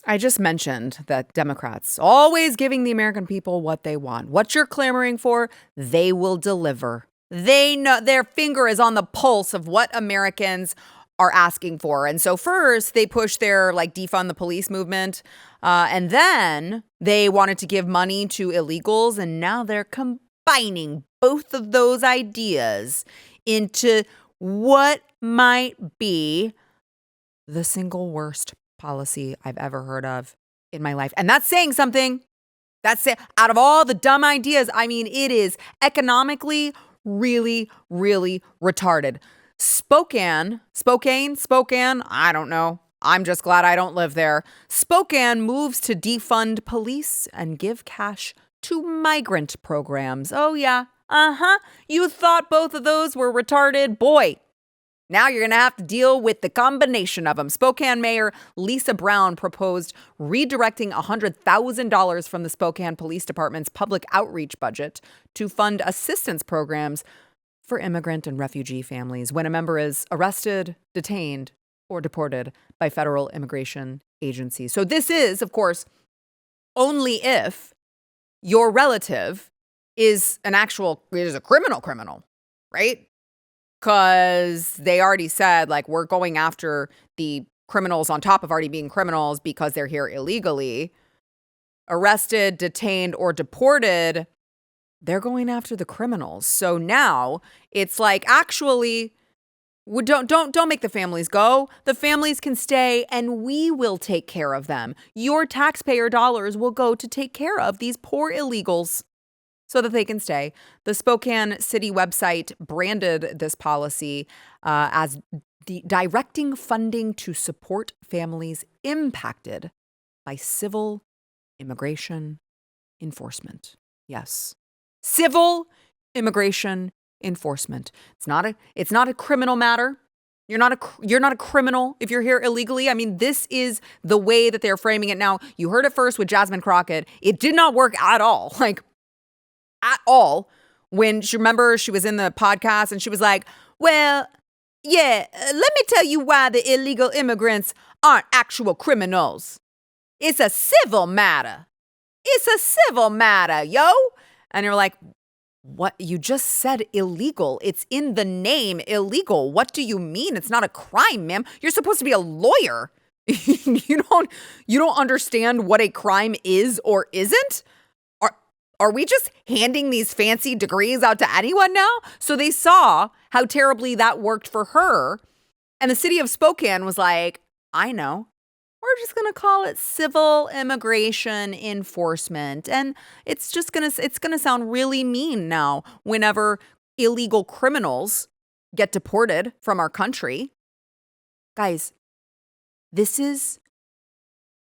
I just mentioned that Democrats always giving the American people what they want. What you're clamoring for, they will deliver. They know their finger is on the pulse of what Americans are asking for. And so first they pushed their defund the police movement. And then they wanted to give money to illegals. And now they're combining both of those ideas into what might be the single worst policy I've ever heard of in my life. And that's saying something. That's it. Out of all the dumb ideas, I mean, it is economically really, really retarded. Spokane, I don't know. I'm just glad I don't live there. Spokane moves to defund police and give cash to migrant programs. Oh, yeah. You thought both of those were retarded? Boy, now you're going to have to deal with the combination of them. Spokane Mayor Lisa Brown proposed redirecting $100,000 from the Spokane Police Department's public outreach budget to fund assistance programs for immigrant and refugee families when a member is arrested, detained, or deported by federal immigration agencies. So this is, of course, only if your relative is a criminal, right? Because they already said, we're going after the criminals on top of already being criminals because they're here illegally. Arrested, detained, or deported, they're going after the criminals. So now it's actually, don't make the families go. The families can stay and we will take care of them. Your taxpayer dollars will go to take care of these poor illegals so that they can stay. The Spokane City website branded this policy as directing funding to support families impacted by civil immigration enforcement. Yes. Civil immigration enforcement. It's not a criminal matter. You're not a criminal if you're here illegally. I mean, this is the way that they're framing it now. You heard it first with Jasmine Crockett. It did not work at all. At all. When she was in the podcast and she was like, well, yeah, let me tell you why the illegal immigrants aren't actual criminals. It's a civil matter. Yo. And you're like, what? You just said illegal. It's in the name, illegal. What do you mean? It's not a crime, ma'am. You're supposed to be a lawyer. You don't understand what a crime is or isn't? Are we just handing these fancy degrees out to anyone now? So they saw how terribly that worked for her. And the city of Spokane was like, I know. We're just going to call it civil immigration enforcement. And it's going to sound really mean now whenever illegal criminals get deported from our country. Guys, this is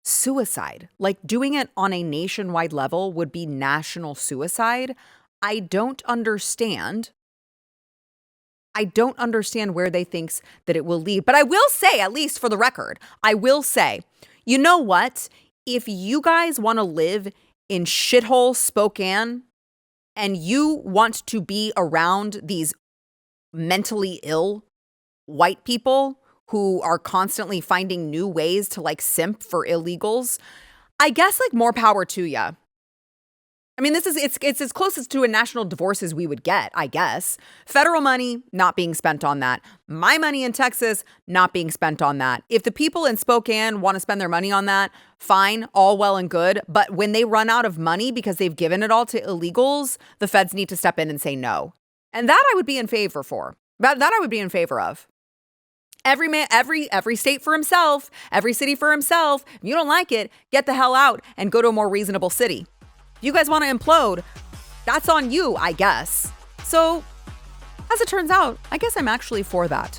suicide. Doing it on a nationwide level would be national suicide. I don't understand where they think that it will lead. But I will say, at least for the record, you know what? If you guys want to live in shithole Spokane and you want to be around these mentally ill white people who are constantly finding new ways to simp for illegals, I guess more power to ya. I mean, it's as close as to a national divorce as we would get, I guess. Federal money not being spent on that. My money in Texas not being spent on that. If the people in Spokane want to spend their money on that, fine, all well and good. But when they run out of money because they've given it all to illegals, the feds need to step in and say no. And that I would be in favor for. That I would be in favor of. Every state for himself, every city for himself. If you don't like it, get the hell out and go to a more reasonable city. If you guys want to implode, that's on you, I guess. So, as it turns out, I guess I'm actually for that.